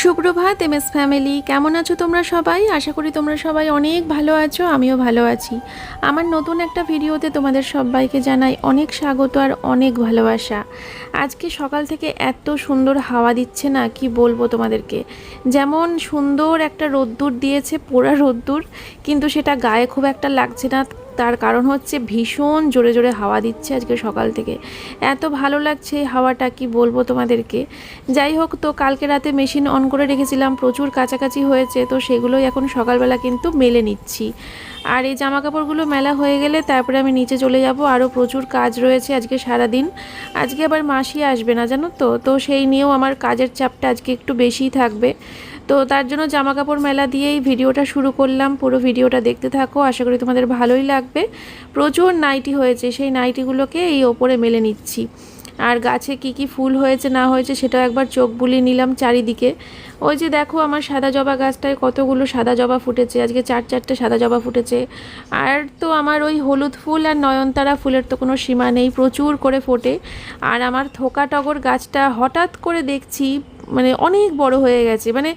সুপ্রভাত MS family, কেমন আছো তোমরা সবাই? আশা করি তোমরা সবাই অনেক ভালো আছো, আমিও ভালো আছি। আমার নতুন একটা ভিডিওতে তোমাদের সবাইকে জানাই অনেক স্বাগত আর অনেক ভালোবাসা। আজকে সকাল থেকে এত সুন্দর হাওয়া দিচ্ছে না, কি বলবো তোমাদেরকে। যেমন সুন্দর একটা রোদ্দুর দিয়েছে, পোড়া রোদ্দুর, কিন্তু সেটা গায়ে খুব একটা লাগছে না। তার কারণ হচ্ছে ভীষণ জোরে জোরে হাওয়া দিচ্ছে আজকে সকাল থেকে। এত ভালো লাগছে হাওয়াটা, কি বলবো তোমাদেরকে। যাই হোক, তো কালকে রাতে মেশিন অন করে রেখেছিলাম, প্রচুর কাছাকাছি হয়েছে, তো সেগুলোই এখন সকালবেলা কিন্তু মেলে নিচ্ছি। আর এই জামা কাপড়গুলো মেলা হয়ে গেলে তারপরে আমি নিচে চলে যাব। আরও প্রচুর কাজ রয়েছে আজকে সারাদিন। আজকে আবার মাসি আসবে না, জানো তো, তো সেই নিয়েও আমার কাজের চাপটা আজকে একটু বেশিই থাকবে। তো তার জন্য জামা কাপড় মেলা দিয়েই ভিডিওটা শুরু করলাম। পুরো ভিডিওটা দেখতে থাকো, আশা করি তোমাদের ভালোই লাগবে। প্রচুর নাইটি হয়েছে, সেই নাইটিগুলোকে এই ওপরে মেলে নিচ্ছি। আর গাছে কি কি ফুল হয়েছে না হয়েছে সেটাও একবার চোখ বুলিয়ে নিলাম চারিদিকে। ওই যে দেখো, আমার সাদা জবা গাছটায় কতগুলো সাদা জবা ফুটেছে, আজকে 4-4টে সাদা জবা ফুটেছে। আর তো আমার ওই হলুদ ফুল আর নয়নতারা ফুলের তো কোনো সীমা নেই, প্রচুর করে ফোটে। আর আমার থোকা টগর গাছটা হঠাৎ করে দেখছি মানে অনেক বড় হয়ে গেছে, মানে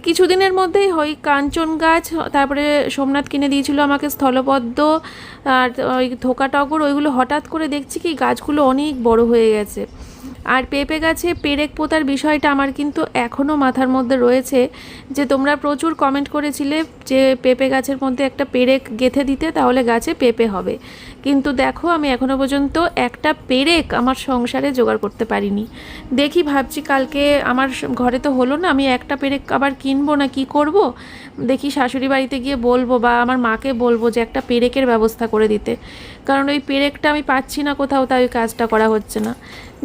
কিছুদিনের মধ্যেই হয়। কাঞ্চন গাছ, তারপরে সোমনাথ কিনে দিয়েছিল আমাকে স্থলপদ্ম আর ওই থোকা টগর, ওইগুলো হঠাৎ করে দেখছি কি গাছগুলো অনেক বড় হয়ে গেছে। আর পেঁপে গাছে পেরেক পোতার বিষয়টা আমার কিন্তু এখনও মাথার মধ্যে রয়েছে, যে তোমরা প্রচুর কমেন্ট করেছিলে যে পেঁপে গাছের মধ্যে একটা পেরেক গেঁথে দিতে, তাহলে গাছে পেঁপে হবে। কিন্তু দেখো, আমি এখনও পর্যন্ত একটা পেরেক আমার সংসারে জোগাড় করতে পারিনি। দেখি, ভাবছি কালকে আমার ঘরে তো হলো না, আমি একটা পেরেক আবার কিনবো না কি করব। দেখি শাশুড়ি বাড়িতে গিয়ে বলবো বা আমার মাকে বলবো যে একটা পেরেকের ব্যবস্থা করে দিতে, কারণ ওই পেরেকটা আমি পাচ্ছি না কোথাও, তাই ওই কাজটা করা হচ্ছে না।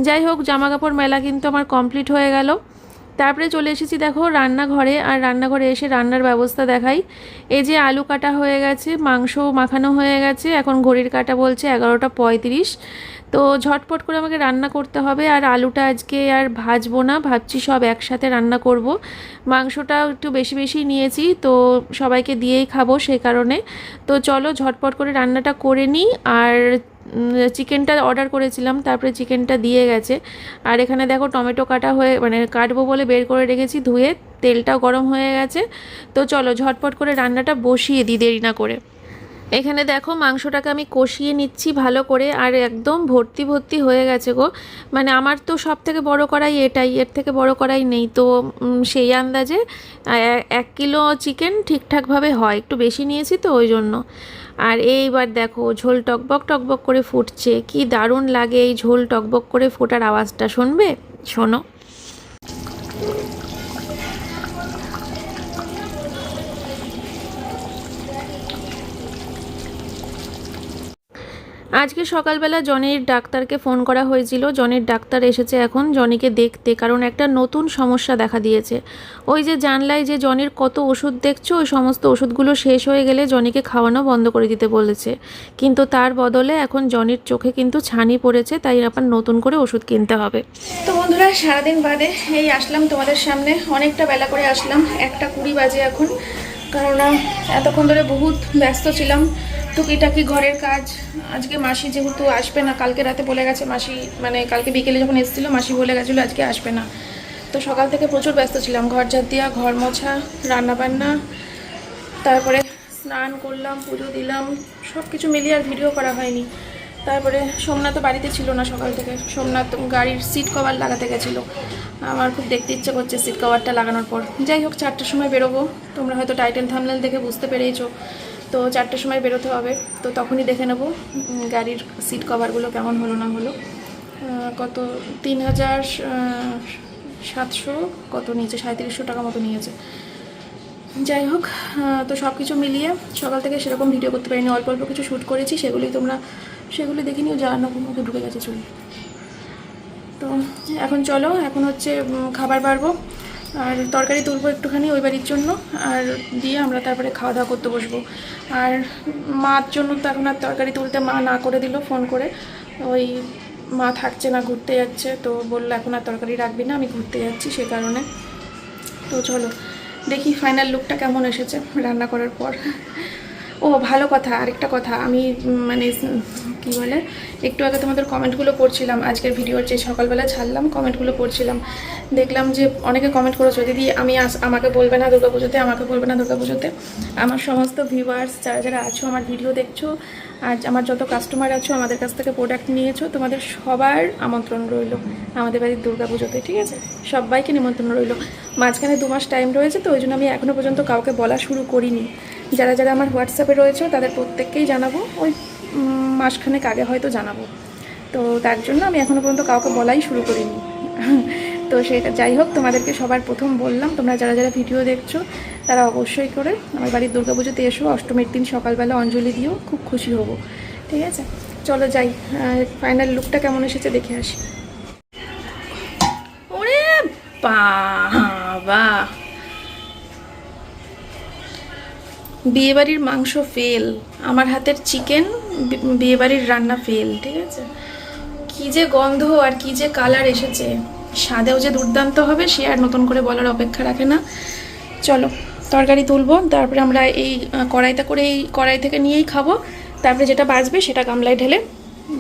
যাই হোক, জামা কাপড় মেলা কিন্তু আমার কমপ্লিট হয়ে গেল। তারপরে চলে এসেছি দেখো রান্নাঘরে। আর রান্নাঘরে এসে রান্নার ব্যবস্থা দেখাই। এই যে আলু কাটা হয়ে গেছে, মাংস মাখানো হয়ে গেছে, এখন ঘড়ির কাঁটা বলছে 11টা 35। তো ঝটপট করে আমাকে রান্না করতে হবে। আর আলুটা আজকে আর ভাজবো না, ভাবছি সব একসাথে রান্না করব। মাংসটাও একটু বেশি বেশি নিয়েছি, তো সবাইকে দিয়েই খাবো সেই কারণে। তো চলো ঝটপট করে রান্নাটা করে নিই। আর চিকেনটা অর্ডার করেছিলাম, তারপরে চিকেনটা দিয়ে গেছে। আর এখানে দেখো টমেটো কাটা হয়ে মানে কাটবো বলে বের করে রেখেছি ধুয়ে, তেলটাও গরম হয়ে গেছে। তো চলো ঝটপট করে রান্নাটা বসিয়ে দিই দেরি না করে। এখানে দেখো মাংসটাকে আমি কষিয়ে নিচ্ছি ভালো করে, আর একদম ভর্তি ভর্তি হয়ে গেছে গো। মানে আমার তো সব থেকে বড় কড়াই এটাই, এর থেকে বড় কড়াই নেই, তো সেই আন্দাজে 1 কিলো চিকেন ঠিকঠাকভাবে হয়, একটু বেশি নিয়েছি তো ওই জন্য। আর এইবার দেখো ঝোল টকবক টকবক করে ফুটছে, কি দারুণ লাগে এই ঝোল টকবক করে ফোটার আওয়াজটা, শুনবে? শোনো। আজকে সকালবেলা জনির ডাক্তারকে ফোন করা হয়েছিল। জনির ডাক্তার এসেছে এখন জনিকে দেখতে, কারণ একটা নতুন সমস্যা দেখা দিয়েছে। ওই যে জানলায় যে জনির কত ওষুধ দেখছো, ওই সমস্ত ওষুধগুলো শেষ হয়ে গেলে জনিকে খাওয়ানো বন্ধ করে দিতে বলেছে। কিন্তু তার বদলে এখন জনির চোখে কিন্তু ছানি পড়েছে, তাই আবার নতুন করে ওষুধ কিনতে হবে। তো বন্ধুরা, সারাদিন বাদে এই আসলাম তোমাদের সামনে, অনেকটা বেলা করে আসলাম, 1টা 20 বাজে এখন। কারণ এতক্ষণ ধরে বহুত ব্যস্ত ছিলাম টুকিটাকি ঘরের কাজ। আজকে মাসি যেহেতু আসবে না, কালকে রাতে বলে গেছে মাসি, মানে কালকে বিকেলে যখন এসেছিলো মাসি বলে গেছিলো আজকে আসবে না। তো সকাল থেকে প্রচুর ব্যস্ত ছিলাম, ঘর ঝাড় দেওয়া, ঘর মোছা, রান্নাবান্না, তারপরে স্নান করলাম, পুজো দিলাম, সব কিছু মিলিয়ে আর ভিডিও করা হয়নি। তারপরে সোমনাথ বাড়িতে ছিল না সকাল থেকে, সোমনাথ গাড়ির সিট কভার লাগাতে গেছিলো। আমার খুব দেখতে ইচ্ছে করছে সিট কভারটা লাগানোর পর। যাই হোক, 4টার সময় বেরোবো, তোমরা হয়তো টাইটেল থাম্বনেল দেখে বুঝতে পেরেইছো। তো 4টার সময় বেরোতে হবে, তো তখনই দেখে নেবো গাড়ির সিট কভারগুলো কেমন হলো না হলো। কত 3000 700 কত নিয়েছে, 3700 টাকা মতো নিয়েছে। যাই হোক, তো সব কিছু মিলিয়ে সকাল থেকে সেরকম ভিডিও করতে পারিনি, অল্প অল্প কিছু শ্যুট করেছি, সেগুলি দেখে নিও। রান্নার মধ্যে ঢুকে গেছে চুল। তো এখন চলো, এখন হচ্ছে খাবার বাড়বো আর তরকারি তুলবো একটুখানি ওই বাড়ির জন্য, আর দিয়ে আমরা তারপরে খাওয়া দাওয়া করতে বসবো। আর মার জন্য তো এখন আর তরকারি তুলতে মা না করে দিল ফোন করে, ওই মা থাকছে না, ঘুরতে যাচ্ছে, তো বললো এখন আর তরকারি রাখবি না, আমি ঘুরতে যাচ্ছি, সে কারণে। তো চলো দেখি ফাইনাল লুকটা কেমন এসেছে রান্না করার পর। ও ভালো কথা, আরেকটা কথা, আমি মানে কি বলে, একটু আগে তোমাদের কমেন্টগুলো পড়ছিলাম, আজকের ভিডিওর যে সকালবেলা ছাড়লাম কমেন্টগুলো পড়ছিলাম, দেখলাম যে অনেকে কমেন্ট করেছো, দিদি আমাকে বলবে না দুর্গাপুজোতে, আমাকে বলবে না দুর্গাপুজোতে। আমার সমস্ত ভিউয়ার্স যারা যারা আছো, আমার ভিডিও দেখছো, আর আমার যত কাস্টমার আছো, আমাদের কাছ থেকে প্রোডাক্ট নিয়েছো, তোমাদের সবার আমন্ত্রণ রইলো আমাদের বাড়ির দুর্গাপুজোতে, ঠিক আছে? সবাইকে নিমন্ত্রণ রইলো। মাঝখানে 2 মাস টাইম রয়েছে, তো ওই জন্য আমি এখনও পর্যন্ত কাউকে বলা শুরু করিনি। যারা যারা আমার হোয়াটসঅ্যাপে রয়েছে তাদের প্রত্যেককেই জানাবো, ওই মাসখানেক আগে হয়তো জানাবো। তো তার জন্য আমি এখনও পর্যন্ত কাউকে বলাই শুরু করিনি। তো সেটা যাই হোক, তোমাদেরকে সবার প্রথম বললাম, তোমরা যারা যারা ভিডিও দেখছো তারা অবশ্যই করে আমার বাড়ির দুর্গাপুজোতে এসো, অষ্টমীর দিন সকালবেলা অঞ্জলি দিও, খুব খুশি হব, ঠিক আছে? চলো যাই, ফাইনাল লুকটা কেমন এসেছে দেখে আসি। ওরে বাবা, বিয়েবাড়ির মাংস ফেল, আমার হাতের চিকেন বিয়েবাড়ির রান্না ফেল, ঠিক আছে? কি যে গন্ধ আর কি যে কালার এসেছে, স্বাদেও যে দুর্দান্ত হবে সে আর নতুন করে বলার অপেক্ষা রাখে না। চলো তরকারি তুলবো, তারপরে আমরা এই কড়াইতে করে এই কড়াই থেকে নিয়েই খাবো, তারপরে যেটা বাঁচবে সেটা গামলায় ঢেলে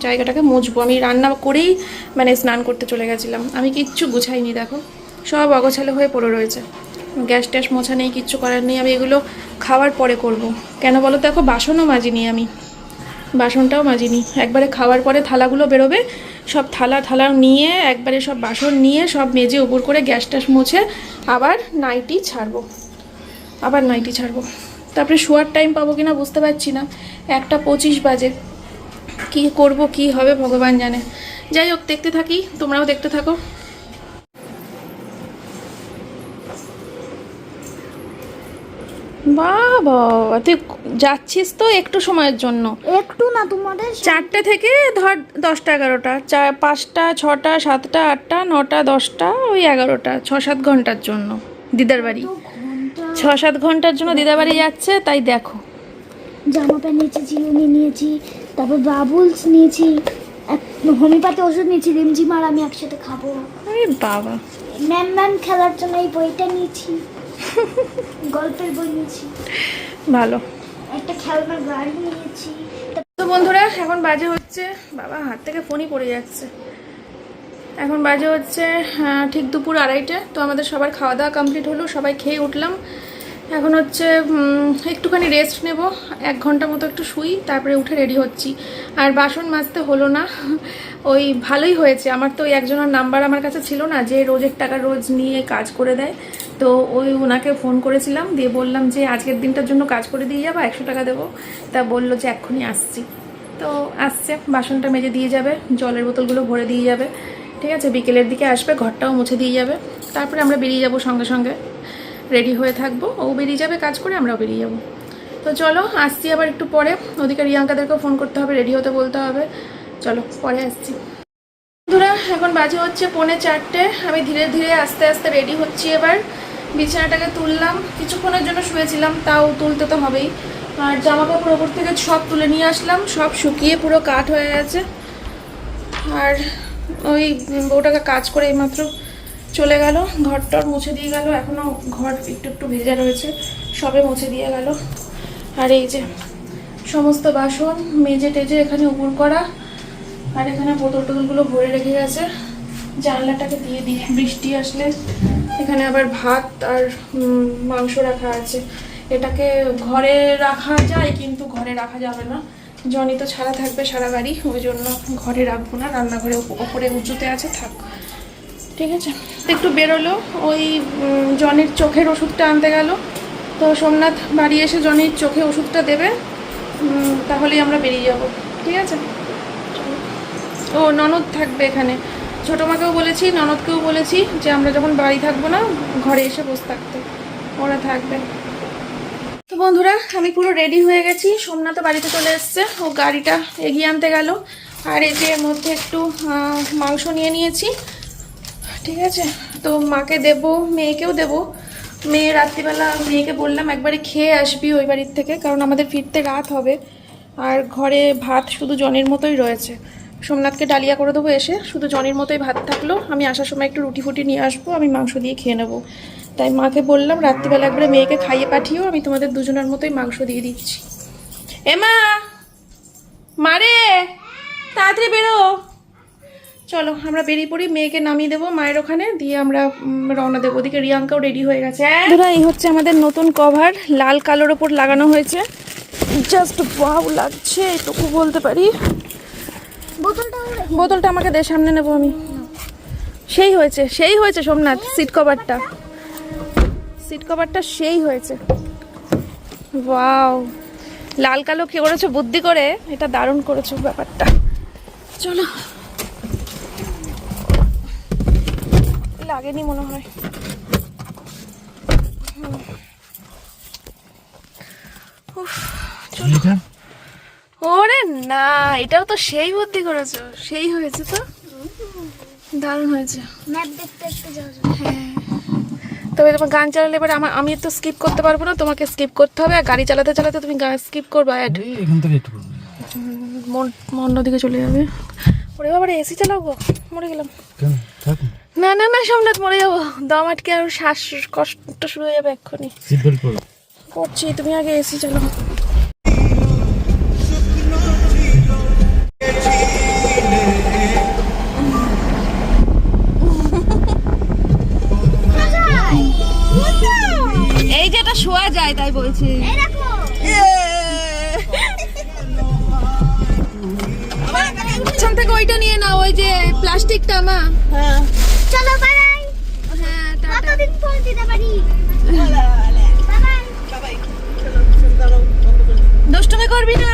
জায়গাটাকে মুছবো। আমি রান্না করেই মানে স্নান করতে চলে গেছিলাম, আমি কিচ্ছু গুছাইনি, দেখো সব অগোছালো হয়ে পড়ে রয়েছে, গ্যাস ট্যাস মোছা নেই, কিচ্ছু করার নেই। আমি এগুলো খাওয়ার পরে করব। কেন বলো, দেখো বাসনও মাজিনি, আমি বাসনটাও মাজিনি, একবারে খাওয়ার পরে থালাগুলো বেরোবে, সব থালা নিয়ে একবারে সব বাসন নিয়ে সব মেজে উপর করে গ্যাস ট্যাস মুছে আবার নাইটি ছাড়বো, তারপরে শোয়ার টাইম পাবো কিনা বুঝতে পারছি না, 1:25 বাজে, কি করব কি হবে ভগবান জানে। যাই হোক, দেখতে থাকি, তোমরাও দেখতে থাকো। বাবা, তুই যাচ্ছিস তো একটু সময়ের জন্য? একটু না, তোমাদের 4টে থেকে ধর 10টা 11টা, 5টা 6টা 7টা 8টা 9টা 10টা, ওই 11টা, 6-7 ঘন্টার জন্য দিদার বাড়ি। 6-7 ঘন্টার জন্য দিদার বাড়ি যাচ্ছে, তাই দেখো। জামা প্যান্ট নিয়েছি, চিরুনি নিয়েছি, তারপর বাবুলস নিয়েছি, হোমিওপ্যাথি ওষুধ নিয়েছি, রিমঝিম আর আমি একসাথে খাবো। আরে বাবা, ম্যাম খেলার জন্য এই বইটা নিয়েছি, গল্পের বই নিয়েছি, ভালো। একটা খেলনার গাড়ি নিয়েছি। তো বন্ধুরা, এখন বাজে হচ্ছে, বাবা হাত থেকে ফোনই পড়ে যাচ্ছে, এখন বাজে হচ্ছে ঠিক দুপুর 2:30। তো আমাদের সবার খাওয়া দাওয়া কমপ্লিট হলো, সবাই খেয়ে উঠলাম। এখন হচ্ছে একটুখানি রেস্ট নেব, 1 ঘন্টা মতো একটু শুই, তারপরে উঠে রেডি হচ্ছি। আর বাসন মাজতে হলো না, ওই ভালোই হয়েছে, আমার তো ওই একজনের নাম্বার আমার কাছে ছিল না, যে রোজের টাকা রোজ নিয়ে কাজ করে দেয়, তো ওই ওনাকে ফোন করেছিলাম, দিয়ে বললাম যে আজকের দিনটার জন্য কাজ করে দিয়ে যাবো, 100 টাকা দেবো। তা বললো যে এক্ষুনি আসছি, তো আসছে, বাসনটা মেজে দিয়ে যাবে, জলের বোতলগুলো ভরে দিয়ে যাবে, ঠিক আছে? বিকেলের দিকে আসবে, ঘরটাও মুছে দিয়ে যাবে, তারপরে আমরা বেরিয়ে যাব, সঙ্গে সঙ্গে রেডি হয়ে থাকবো, ও বেরিয়ে যাবে কাজ করে, আমরাও বেরিয়ে যাব। তো চলো আসছি আবার একটু পরে, ওদিকে রিয়াঙ্কাদেরকেও ফোন করতে হবে, রেডি হতে বলতে হবে, চলো পরে আসছি। বন্ধুরা, এখন বাজে হচ্ছে 3:45, আমি ধীরে ধীরে আস্তে আস্তে রেডি হচ্ছি। এবার বিছানাটাকে তুললাম, কিছুক্ষণের জন্য শুয়েছিলাম, তাও তুলতে তো হবেই। আর জামা কাপড় ওপর থেকে সব তুলে নিয়ে আসলাম, সব শুকিয়ে পুরো কাঠ হয়ে গেছে। আর ওই বউটাকে কাজ করে এইমাত্র চলে গেল, ঘরটর মুছে দিয়ে গেল, এখনও ঘর একটু একটু ভেজা রয়েছে, সবে মুছে দিয়ে গেল। আর এই যে সমস্ত বাসন মেজে টেজে এখানে উপর করা, আর এখানে বোতল টোতলগুলো ভরে রেখে গেছে, জানলাটাকে দিয়ে দিয়ে বৃষ্টি আসলে এখানে আবার ভাত আর মাংস রাখা আছে। এটাকে ঘরে রাখা যায়, কিন্তু ঘরে রাখা যাবে না, জনি তো ছাড়া থাকবে সারা বাড়ি, ওই জন্য ঘরে রাখবো না, রান্নাঘরে ওপরে উঁচুতে আছে, থাক, ঠিক আছে? একটু বেরোলো, ওই জনির চোখের ওষুধটা আনতে গেল, তো সোমনাথ বাড়ি এসে জনির চোখে ওষুধটা দেবে, তাহলেই আমরা বেরিয়ে যাব, ঠিক আছে? ও ননদ থাকবে এখানে, ছোটো মাকেও বলেছি, ননদকেও বলেছি যে আমরা যখন বাড়ি থাকবো না ঘরে এসে বসে থাকতে, ওরা থাকবে। তো বন্ধুরা আমি পুরো রেডি হয়ে গেছি, সোমনাথ বাড়িতে চলে এসছে, ও গাড়িটা এগিয়ে আনতে গেল। আর এই যে এর মধ্যে একটু মাংস নিয়ে নিয়েছি, ঠিক আছে। তো মাকে দেবো, মেয়েকেও দেবো। মেয়ে রাত্রিবেলা মেয়েকে বললাম একবারে খেয়ে আসবি ওই বাড়ির থেকে, কারণ আমাদের ফিরতে রাত হবে। আর ঘরে ভাত শুধু জনের মতোই রয়েছে, সোমনাথকে ডালিয়া করে দেবো এসে, শুধু জনের মতোই ভাত থাকলো। আমি আসার সময় একটু রুটি ফুটি নিয়ে আসবো, আমি মাংস দিয়ে খেয়ে নেবো। তাই মাকে বললাম রাত্রিবেলা একবারে মেয়েকে খাইয়ে পাঠিয়েও আমি তোমাদের দুজনের মতোই মাংস দিয়ে দিচ্ছি। এমা মারে তাড়াতাড়ি বেরো, চলো আমরা বেরিয়ে পড়ি, মেয়েকে নামিয়ে দেবো মায়ের ওখানে, দিয়ে আমরা রওনা দেবো। ওদিকে রিয়াঙ্কাও রেডি হয়ে গেছে। বন্ধুরা এই হচ্ছে আমাদের নতুন কভার, লাল কালোর ওপর লাগানো হয়েছে, জাস্ট ওয়াও লাগছে এটুকু বলতে পারি। বোতলটা আমাকে দে, সামনে নেবো আমি। সেই হয়েছে, সেই হয়েছে সোমনাথ, সিট কভারটা সেই হয়েছে। ওয়াও, লাল কালো কি করেছো বুদ্ধি করে, এটা দারুণ করেছো ব্যাপারটা। চলো, লাগেনি মনে হয়। ওরে না, এটাও তো সেই বুদ্ধি করেছো, সেই হয়েছে তো, দারুণ হয়েছে। ম্যাপ দেখতে একটু যাও। হ্যাঁ, তবে তোমার গান চালালে এবার আমি তো স্কিপ করতে পারবো না, তোমাকে স্কিপ করতে হবে। আর গাড়ি চালাতে চালাতে তুমি গান স্কিপ করবা, এখান থেকে একটু অন্যদিকে চলে যাবে। ওরে বাবা, এসি চালাবো, মরে গেলাম। কেন থাক না না না সোমনাথ, মরে যাবো, দম আটকে আর শ্বাস কষ্ট শুরু হয়ে যাবে এক্ষুনি। সিট বেল্ট পরো। করছি, তুমি আগে এসি চালাও। এই যে এটা শোয়া যায় তাই বলছি। পিছন থেকে ওইটা নিয়ে নাও, ওই যে প্লাস্টিকটা মা। হ্যাঁ চলো বাই। হ্যাঁ, টাটা। কতদিন পর দিতে পারি। বাই। দুষ্টুমি করবি না।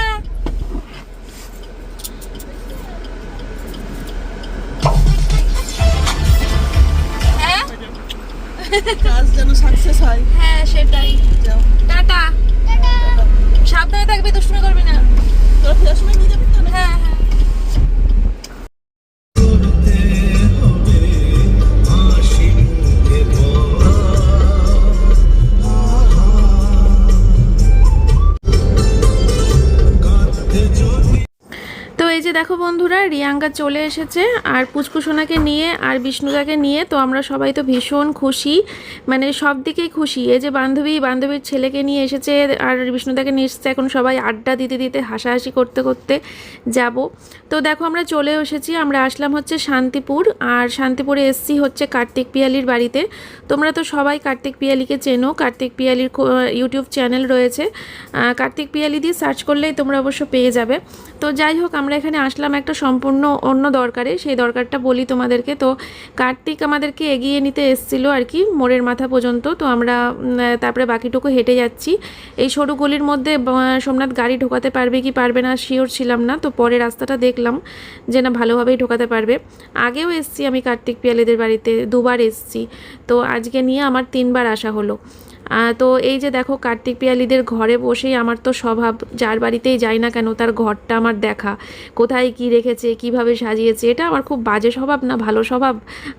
হ্যাঁ কাজ যেন সাকসেস হয়। হ্যাঁ সেটাই। যাও, টাটা। সাবধানে থাকবি, দুষ্টুমি করবি না। তোর ফেরার সময় নিয়ে যাবি তো? হ্যাঁ হ্যাঁ। তো এই যে দেখো বন্ধুরা, রিয়াঙ্কা চলে এসেছে আর পুচকুসোনাকে নিয়ে আর বিষ্ণুদাকে নিয়ে। তো আমরা সবাই তো ভীষণ খুশি, মানে সব দিকেই খুশি। এই যে বান্ধবীর ছেলেকে নিয়ে এসেছে আর বিষ্ণুদাকে নিয়ে এসেছে, এখন সবাই আড্ডা দিতে দিতে হাসাহাসি করতে করতে যাব। তো দেখো আমরা চলে এসেছি, আমরা আসলাম হচ্ছে শান্তিপুর, আর শান্তিপুরে এসছি হচ্ছে কার্তিক পিয়ালির বাড়িতে। তোমরা তো সবাই কার্তিক পিয়ালিকে চেনো, কার্তিক পিয়ালির ইউটিউব চ্যানেল রয়েছে, কার্তিক পিয়ালি দিয়ে সার্চ করলেই তোমরা অবশ্য পেয়ে যাবে। তো যাই হোক, আমরা এখানে আসলাম একটা সম্পূর্ণ অন্য দরকারে, সেই দরকারটা বলি তোমাদেরকে। তো কার্তিক আমাদেরকে এগিয়ে নিতে এসেছিলো আর কি, মোড়ের মাথা পর্যন্ত। তো আমরা তারপরে বাকিটুকু হেঁটে যাচ্ছি। এই সরু গলির মধ্যে সোমনাথ গাড়ি ঢোকাতে পারবে কি পারবে না শিওর ছিলাম না, তো পরে রাস্তাটা দেখলাম যে না ভালোভাবেই ঢোকাতে পারবে। আগেও এসেছি আমি কার্তিক পিয়ালিদের বাড়িতে, দুবার এসেছি, তো আজকে নিয়ে আমার 3বার আসা হলো। তো এই যে দেখো কার্তিক পিয়ালিদের ঘরে বসেই আমার তো স্বভাব, যার বাড়িতেই যাই না কেন তার ঘরটা আমার দেখা, কোথায় কি রেখেছে, কিভাবে সাজিয়েছে। এটা আমার খুব বাজে স্বভাব না ভালো স্বভাব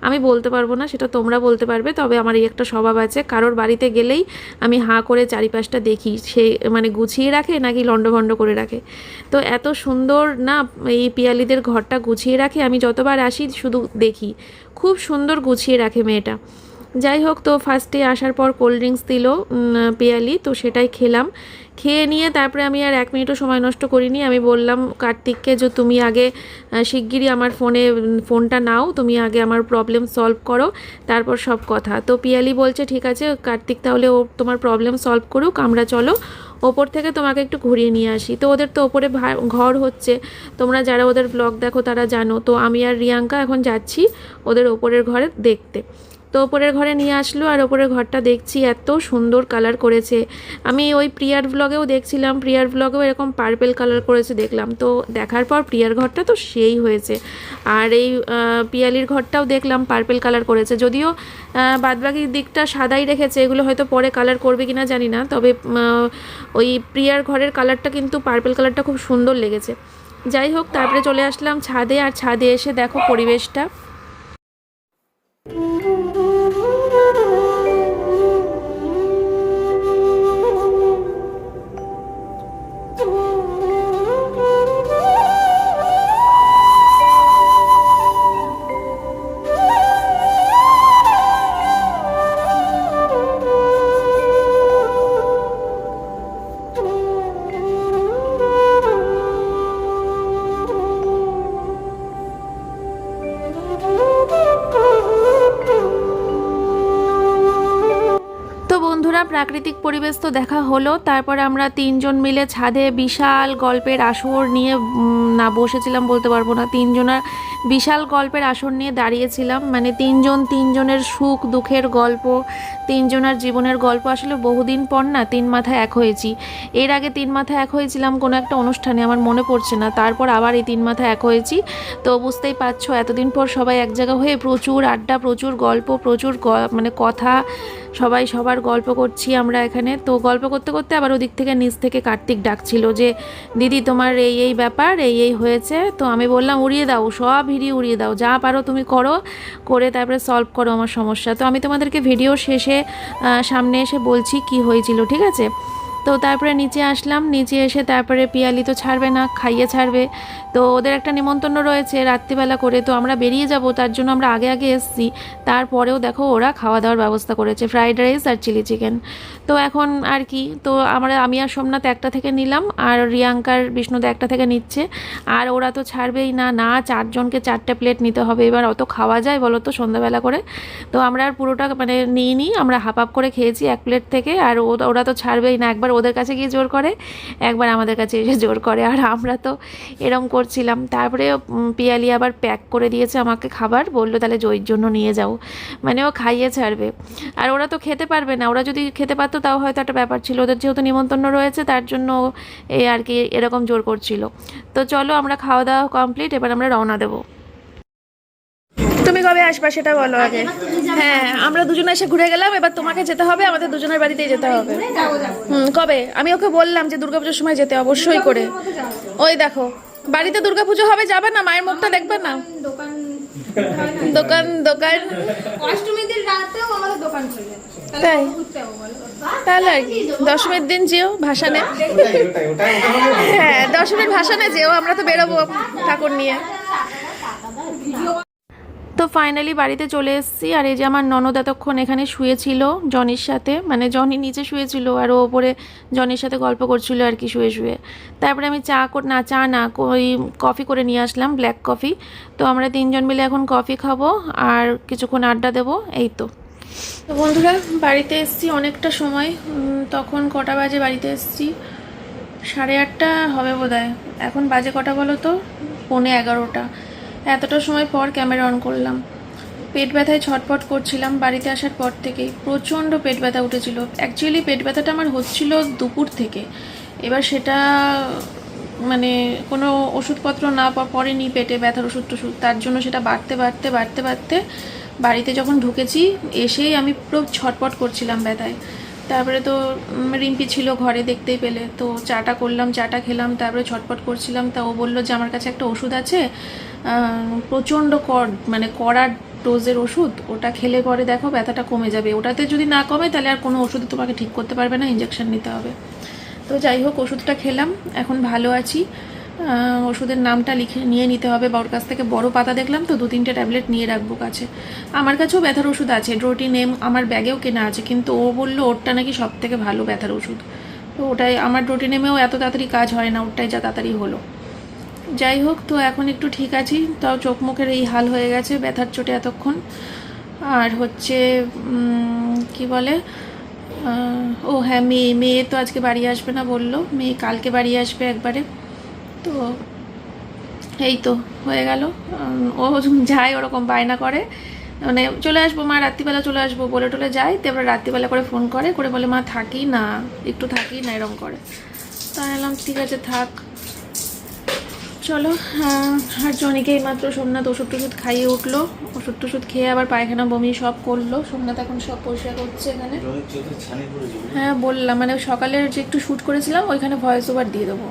আমি বলতে পারবো না, সেটা তোমরা বলতে পারবে। তবে আমার এই একটা স্বভাব আছে, কারোর বাড়িতে গেলেই আমি হাঁ করে চারিপাশটা দেখি, সে মানে গুছিয়ে রাখে নাকি লণ্ডভণ্ড করে রাখে। তো এত সুন্দর না এই পিয়ালিদের ঘরটা গুছিয়ে রাখে, আমি যতবার আসি শুধু দেখি, খুব সুন্দর গুছিয়ে রাখে মেয়েটা। যাই হোক, তো ফার্স্টে আসার পর কোল্ড ড্রিঙ্কস দিল পিয়ালি, তো সেটাই খেলাম। খেয়ে নিয়ে তারপরে আমি আর 1 মিনিটও সময় নষ্ট করিনি। আমি বললাম কার্তিককে যে তুমি আগে শিগগিরই আমার ফোনটা নাও, তুমি আগে আমার প্রবলেম সলভ করো, তারপর সব কথা। তো পিয়ালি বলছে ঠিক আছে কার্তিক, তাহলে ও তোমার প্রবলেম সলভ করুক, আমরা চলো ওপর থেকে তোমাকে একটু ঘুরিয়ে নিয়ে আসি। তো ওদের তো ওপরে ঘর হচ্ছে, তোমরা যারা ওদের ব্লগ দেখো তারা জানো। তো আমি আর রিয়াঙ্কা এখন যাচ্ছি ওদের ওপরের ঘরে দেখতে। তো ওপরের ঘরে নিয়ে আসলো, আর ওপরের ঘরটা দেখছি এত সুন্দর কালার করেছে। আমি ওই প্রিয়ার ব্লগেও দেখছিলাম, প্রিয়ার ব্লগেও এরকম পার্পেল কালার করেছে দেখলাম, তো দেখার পর প্রিয়ার ঘরটা তো সেই হয়েছে। আর এই পিয়ালির ঘরটাও দেখলাম পার্পেল কালার করেছে, যদিও বাদবাকি দিকটা সাদাই রেখেছে, এগুলো হয়তো পরে কালার করবে কিনা জানি না, তবে ওই প্রিয়ার ঘরের কালারটা কিন্তু পার্পেল কালারটা খুব সুন্দর লেগেছে। যাই হোক, তারপরে চলে আসলাম ছাদে, আর ছাদে এসে দেখো পরিবেশটা। তো বন্ধুরা, প্রাকৃতিক পরিবেশ তো দেখা হলো, তারপর আমরা তিনজন মিলে ছাদে বিশাল গল্পের আসর নিয়ে না বসেছিলাম বলতে পারবো না, তিনজনের বিশাল গল্পের আসর নিয়ে দাঁড়িয়েছিলাম। মানে তিনজনের সুখ দুঃখের গল্প, তিনজনের জীবনের গল্প। আসলে বহুদিন পর না তিন মাথায় এক হয়েছি। এর আগে তিন মাথায় এক হয়েছিলাম কোনো একটা অনুষ্ঠানে, আমার মনে পড়ছে না, তারপর আবার এই তিন মাথায় এক হয়েছি। তো বুঝতেই পারছো, এতদিন পর সবাই এক জায়গা হয়ে প্রচুর আড্ডা, প্রচুর গল্প, প্রচুর মানে কথা, সবাই সবার গল্প করছি আমরা এখানে। তো গল্প করতে করতে আবার ওদিক থেকে নিচ থেকে কার্তিক ডাকছিল যে দিদি তোমার এই এই ব্যাপার, এই এই হয়েছে। তো আমি বললাম উড়িয়ে দাও, সব ভিডিও উড়িয়ে দাও, যা পারো তুমি করো, করে তারপরে সলভ করো আমার সমস্যা। তো আমি তোমাদেরকে ভিডিও শেষে সামনে এসে বলছি কি হয়েছিল, ঠিক আছে? তো তারপরে নিচে আসলাম, নিচে এসে তারপরে পিয়ালি তো ছাড়বে না, খাইয়ে ছাড়বে। তো ওদের একটা নিমন্ত্রণ রয়েছে রাত্রিবেলা করে, তো আমরা বেরিয়ে যাব, তার জন্য আমরা আগে আগে এসেছি। তারপরেও দেখো ওরা খাওয়া দাওয়ার ব্যবস্থা করেছে, ফ্রাইড রাইস আর চিলি চিকেন। তো এখন আর কি, তো আমি আর সোমনাথ একটা থেকে নিলাম, আর রিয়াঙ্কার বিষ্ণুদা একটা থেকে নিচ্ছে। আর ওরা তো ছাড়বেই না, না চারজনকে চারটে প্লেট নিতে হবে, এবার অত খাওয়া যায় বলো তো সন্ধ্যাবেলা করে? তো আমরা আর পুরোটা মানে নিই, আমরা হাফ হাফ করে খেয়েছি এক প্লেট থেকে। আর ওরা তো ছাড়বেই না, একবার ওদের কাছে গিয়ে জোর করে, একবার আমাদের কাছে এসে জোর করে, আর আমরা তো এরম করছিলাম। তারপরে পিয়ালি আবার প্যাক করে দিয়েছে আমাকে খাবার, বললো তাহলে জয়ীর জন্য নিয়ে যাও, মানে ও খাইয়ে ছাড়বে। আর ওরা তো খেতে পারবে না, ওরা যদি খেতে পারতো তাও হয়তো একটা ব্যাপার ছিল, ওদের যেহেতু নিমন্ত্রণ রয়েছে তার জন্য এই আর কি এরকম জোর করছিল। তো চলো, আমরা খাওয়া দাওয়া কমপ্লিট, এবার আমরা রওনা দেবো। তুমি কবে আসবা সেটা বলো আগে। হ্যাঁ, আমরা দুজনে এসে ঘুরে গেলাম, এবার তোমাকে যেতে হবে, আমাদের দুজনের বাড়িতেই যেতে হবে। কবে? আমি ওকে বললাম যে দুর্গাপুজোর সময় যেতে অবশ্যই করে। ওই দেখো বাড়িতে দুর্গাপুজো হবে, যাবে না? মায়ের মুখটা দেখবে না? দোকান দোকান অষ্টমীর দিন রাতেও আমাদের দোকান খুলবে, তাই? তাহলে আর কি, দশমীর দিন যেও ভাসানে। হ্যাঁ, দশমীর ভাসানে যেও, আমরা তো বেরোবো ঠাকুর নিয়ে। তো ফাইনালি বাড়িতে চলে এসেছি। আর এই যে আমার ননদ এতক্ষণ এখানে শুয়েছিল জনির সাথে, মানে জনি নিচে শুয়েছিল আর ও ওপরে জনির সাথে গল্প করছিল আর কি শুয়ে শুয়ে। তারপরে আমি চা না ওই কফি করে নিয়ে আসলাম, ব্ল্যাক কফি। তো আমরা তিনজন মিলে এখন কফি খাবো আর কিছুক্ষণ আড্ডা দেবো, এই তো। তো বন্ধুরা, বাড়িতে এসেছি অনেকটা সময়, তখন কটা বাজে বাড়িতে এসেছি? 8:30 হবে বোধহয়। এখন বাজে কটা বলো তো? 11:15। এতটা সময় পর ক্যামেরা অন করলাম। পেট ব্যথায় ছটফট করছিলাম বাড়িতে আসার পর থেকেই, প্রচণ্ড পেট ব্যথা উঠেছিল। অ্যাকচুয়ালি পেট ব্যথাটা আমার হচ্ছিল দুপুর থেকে, এবার সেটা মানে কোনো ওষুধপত্র না পড়েনি পেটে, ব্যথার ওষুধ তার জন্য সেটা বাড়তে বাড়িতে যখন ঢুকেছি এসেই আমি পুরো ছটফট করছিলাম ব্যথায়। তারপরে তো রিম্পি ছিল ঘরে, দেখতেই পেলে, তো চাটা করলাম, চাটা খেলাম, তারপরে ছটফট করছিলাম। তা ও বললো যে আমার কাছে একটা ওষুধ আছে, প্রচণ্ড মানে কড়া ডোজের ওষুধ, ওটা খেলে পরে দেখো ব্যথাটা কমে যাবে, ওটাতে যদি না কমে তাহলে আর কোনো ওষুধ তোমাকে ঠিক করতে পারবে না, ইঞ্জেকশন নিতে হবে। তো যাই হোক, ওষুধটা খেলাম, এখন ভালো আছি। ওষুধের নামটা লিখে নিয়ে নিতে হবে, বা ওর কাছ থেকে বড় পাতা দেখলাম তো 2-3টে ট্যাবলেট নিয়ে রাখবো কাছে। আমার কাছেও ব্যথার ওষুধ আছে, ড্রোটিনেম আমার ব্যাগেও কেনা আছে, কিন্তু ও বললো ওরটা নাকি সব থেকে ভালো ব্যথার ওষুধ। তো ওটাই, আমার ড্রোটিনেমেও এত তাড়াতাড়ি কাজ হয় না, ওরটাই যা তাড়াতাড়ি হলো। যাই হোক, তো এখন একটু ঠিক আছি, তাও চোখ মুখের এই হাল হয়ে গেছে ব্যথার চোটে এতক্ষণ। আর হচ্ছে কি বলে, ও হ্যাঁ, মেয়ে তো আজকে বাড়ি আসবে না বললো, মেয়ে কালকে বাড়ি আসবে একবারে। তো এই তো হয়ে গেল, ও যায় ওরকম বায়না করে মানে চলে আসবো মা, রাত্রিবেলা চলে আসবো বলে টলে যায়। তো এবার রাত্রিবেলা করে ফোন করে বলে মা থাকি না, একটু থাকি না, এরকম করে। তাই এলাম ঠিক আছে থাক, চলো। আর জনিকে মাত্র সোমনাথ ওষুধ টষুধ খাইয়ে উঠলো, ওষুধ টষুধ খেয়ে আবার পায়খানা বমি সব করলো। সোমনাথ এখন সব পরিষ্কার করছে এখানে। হ্যাঁ বললাম, মানে সকালের যে একটু শ্যুট করেছিলাম ওইখানে ভয়েস ওভার দিয়ে দেবো।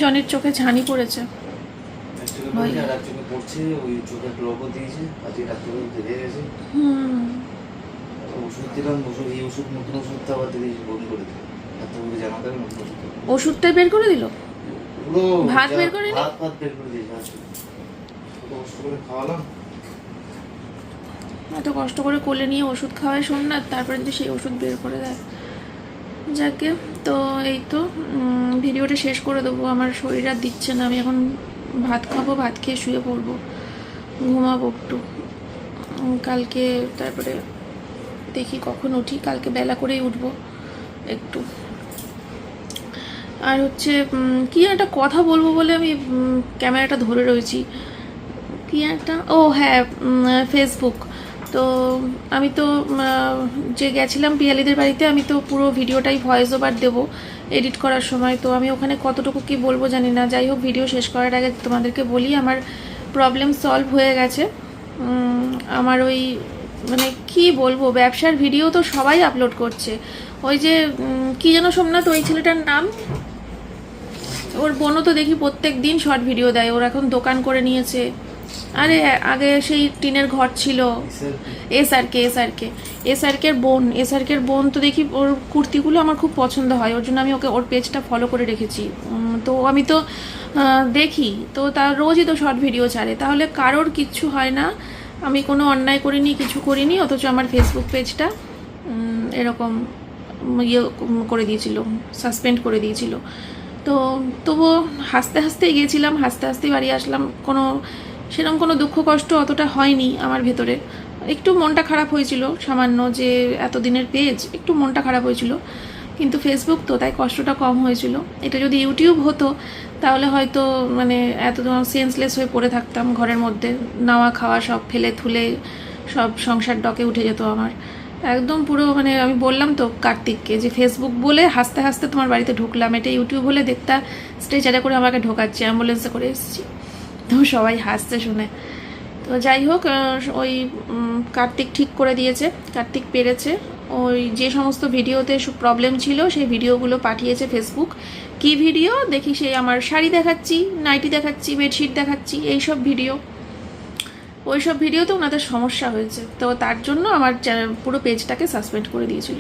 জনির চোখে ছানি পড়েছে। ওষুধটা বের করে দিল, ভাত বের করে নি। এত কষ্ট করে কোলে নিয়ে ওষুধ খাওয়ায় সোমনাথ, তারপরে যদি সেই ওষুধ বের করে দেয়। যাকে তো এই তো ভিডিওটা শেষ করে দেবো, আমার শরীর আর দিচ্ছে না। আমি এখন ভাত খাবো, ভাত খেয়ে শুয়ে পড়বো, ঘুমাবো একটু। কালকে তারপরে দেখি কখন উঠি, কালকে বেলা করেই উঠবো একটু। আর হচ্ছে কি একটা কথা বলবো বলে আমি ক্যামেরাটা ধরে রয়েছি, কি একটা, ও হ্যাঁ ফেসবুক। তো আমি তো যে গেছিলাম পিয়ালিদের বাড়িতে, আমি তো পুরো ভিডিওটাই ভয়েস ওভার দেবো এডিট করার সময়। তো আমি ওখানে কতটুকু কি বলবো জানি না। যাই হোক, ভিডিও শেষ করার আগে তোমাদেরকে বলি, আমার প্রবলেম সলভ হয়ে গেছে। আমার ওই মানে কি বলবো, ব্যবসার ভিডিও তো সবাই আপলোড করছে। ওই যে কি যেন সোমনাথ ওই ছেলেটার নাম, ওর বোনও তো দেখি প্রত্যেক দিন শর্ট ভিডিও দেয়। ওর এখন দোকান করে নিয়েছে। আরে আগে সেই টিনের ঘর ছিল, এসআরকের বোন তো দেখি, ওর কুর্তিগুলো আমার খুব পছন্দ হয়, ওর জন্য আমি ওর পেজটা ফলো করে রেখেছি। তো আমি তো দেখি, তো তার রোজই তো শর্ট ভিডিও ছাড়ে। তাহলে কারোর কিচ্ছু হয় না, আমি কোনো অন্যায় করিনি, কিছু করিনি, অথচ আমার ফেসবুক পেজটা এরকম ইয়ে করে দিয়েছিল, সাসপেন্ড করে দিয়েছিল। তো তবুও হাসতে হাসতেই গিয়েছিলাম, হাসতে হাসতেই বাড়ি আসলাম। সেরকম কোনো দুঃখ কষ্ট অতটা হয়নি আমার ভেতরে। একটু মনটা খারাপ হয়েছিল সামান্য, যে এতদিনের পেজ, একটু মনটা খারাপ হয়েছিল। কিন্তু ফেসবুক তো, তাই কষ্টটা কম হয়েছিল। এটা যদি ইউটিউব হতো তাহলে হয়তো মানে এত সেন্সলেস হয়ে পড়ে থাকতাম ঘরের মধ্যে, নাওয়া খাওয়া সব ফেলে থুলে সব সংসার ডকে উঠে যেত আমার একদম পুরো। মানে আমি বললাম তো কার্তিককে যে ফেসবুক বলে হাসতে হাসতে তোমার বাড়িতে ঢুকলাম, এটা ইউটিউব হলে দেখতা স্ট্রেচারে করে আমাকে ঢোকাচ্ছে, অ্যাম্বুলেন্সে করে এসেছি। তো সবাই হাসতে শুনে। তো যাই হোক, ওই কার্তিক ঠিক করে দিয়েছে, কার্তিক পেরেছে। ওই যে সমস্ত ভিডিওতে প্রবলেম ছিল সেই ভিডিওগুলো পাঠিয়েছে ফেসবুক। কি ভিডিও দেখি, সেই আমার শাড়ি দেখাচ্ছি, নাইটি দেখাচ্ছি, বেডশিট দেখাচ্ছি, এইসব ভিডিও, ওই সব ভিডিওতে ওনাদের সমস্যা হয়েছে। তো তার জন্য আমার পুরো পেজটাকে সাসপেন্ড করে দিয়েছিল।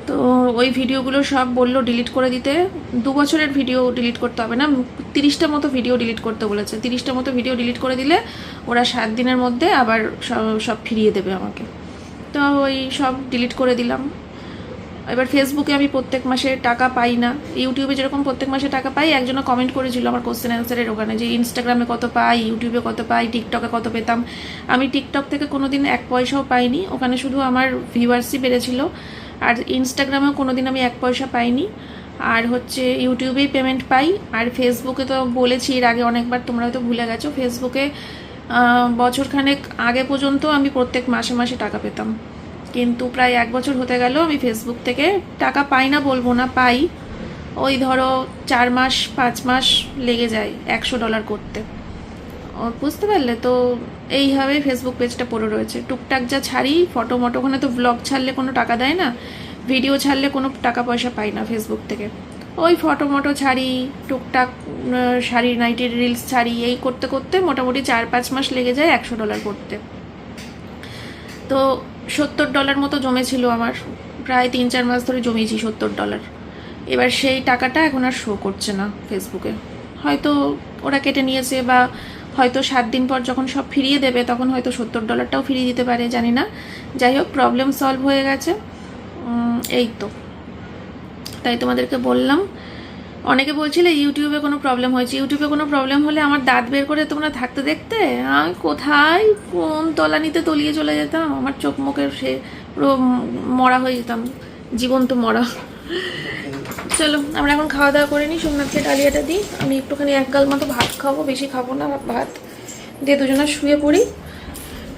তো ওই ভিডিওগুলো সব বললো ডিলিট করে দিতে। 2 বছরের ভিডিও ডিলিট করতে হবে না, 30টা মতো ভিডিও ডিলিট করতে বলেছে। 30টা মতো ভিডিও ডিলিট করে দিলে ওরা 7 দিনের মধ্যে আবার সব ফিরিয়ে দেবে আমাকে। তো ওই সব ডিলিট করে দিলাম। এবার ফেসবুকে আমি প্রত্যেক মাসে টাকা পাই না, ইউটিউবে যেরকম প্রত্যেক মাসে টাকা পাই। একজনও কমেন্ট করেছিল আমার কোশ্চেন অ্যান্সারের ওখানে, যে ইনস্টাগ্রামে কত পাই, ইউটিউবে কত পাই, টিকটকে কত পেতাম। আমি টিকটক থেকে কোনো দিন 1 পয়সাও পাইনি, ওখানে শুধু আমার ভিউয়ার্সই বেড়েছিল। আর ইনস্টাগ্রামেও কোনো দিন আমি 1 পয়সা পাইনি। আর হচ্ছে ইউটিউবেই পেমেন্ট পাই। আর ফেসবুকে তো বলেছি এর আগে অনেকবার, তোমরা হয়তো ভুলে গেছো, ফেসবুকে বছরখানেক আগে পর্যন্ত আমি প্রত্যেক মাসে মাসে টাকা পেতাম। কিন্তু প্রায় 1 বছর হতে গেল আমি ফেসবুক থেকে টাকা পাই না বলবো না, পাই। ওই ধরো 4 মাস 5 মাস লেগে যায় $100 করতে, বুঝতে পারলে? তো এইভাবে ফেসবুক পেজটা পড়ে রয়েছে। টুকটাক যা ছাড়ি ফটো মটো, ওখানে তো ব্লগ ছাড়লে কোনো টাকা দেয় না, ভিডিও ছাড়লে কোনো টাকা পয়সা পাই না ফেসবুক থেকে। ওই ফটো মটো ছাড়ি, টুকটাক শাড়ি নাইটির রিলস ছাড়ি, এই করতে করতে মোটামুটি 4-5 মাস লেগে যায় $100 করতে। তো $70 মতো জমেছিল আমার, প্রায় 3-4 মাস ধরে জমিয়েছি $70। এবার সেই টাকাটা এখন আর শো করছে না ফেসবুকে, হয়তো ওরা কেটে নিয়েছে, বা হয়তো 7 দিন পর যখন সব ফিরিয়ে দেবে তখন হয়তো $70টাও ফিরিয়ে দিতে পারে, জানি না। যাই হোক, প্রবলেম সলভ হয়ে গেছে, এই তো। তাই তোমাদেরকে বললাম। অনেকে বলছিলে ইউটিউবে কোনো প্রবলেম হয়েছে। ইউটিউবে কোনো প্রবলেম হলে আমার দাঁত বের করে তোমরা থাকতে দেখতে, আমি কোথায় কোন তলানিতে তলিয়ে চলে যেতাম, আমার চোখ মুখের সে পুরো মরা হয়ে যেতাম, জীবন্ত মরা। চলো আমরা এখন খাওয়া দাওয়া করে নিই, সোমনাথকে ডালিয়াটা দিই, আমি একটুখানি 1 গাল মতো ভাত খাবো, বেশি খাবো না ভাত, দিয়ে দুজনে শুয়ে পড়ি।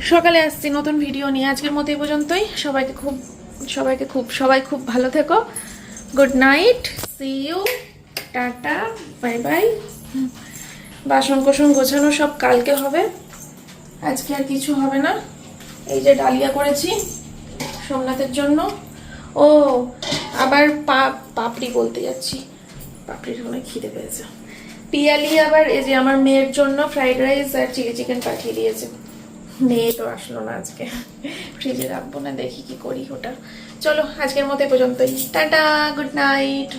সকালে আসছি নতুন ভিডিও নিয়ে। আজকের মতো এই পর্যন্তই। সবাই খুব ভালো থেকো। Good night, see you, tata, bye bye. বাসন কোসন গোছানো সব কালকে হবে, আজকে আর কিছু হবে না। এই যে ডালিয়া করেছি সোমনাথের জন্য। ও আবার পাপড়ি বলতে যাচ্ছি, পাপড়ির অনেক খিদে পেয়েছে। পিয়ালি আবার এই যে আমার মেয়ের জন্য ফ্রাইড রাইস আর চিলি চিকেন পাঠিয়ে দিয়েছে। মেয়ে তো আসলো না আজকে, ফ্রিজে রাখবো না, দেখি কি করি ওটা। চলো আজকের মতো এ পর্যন্তই, টাটা, গুড নাইট।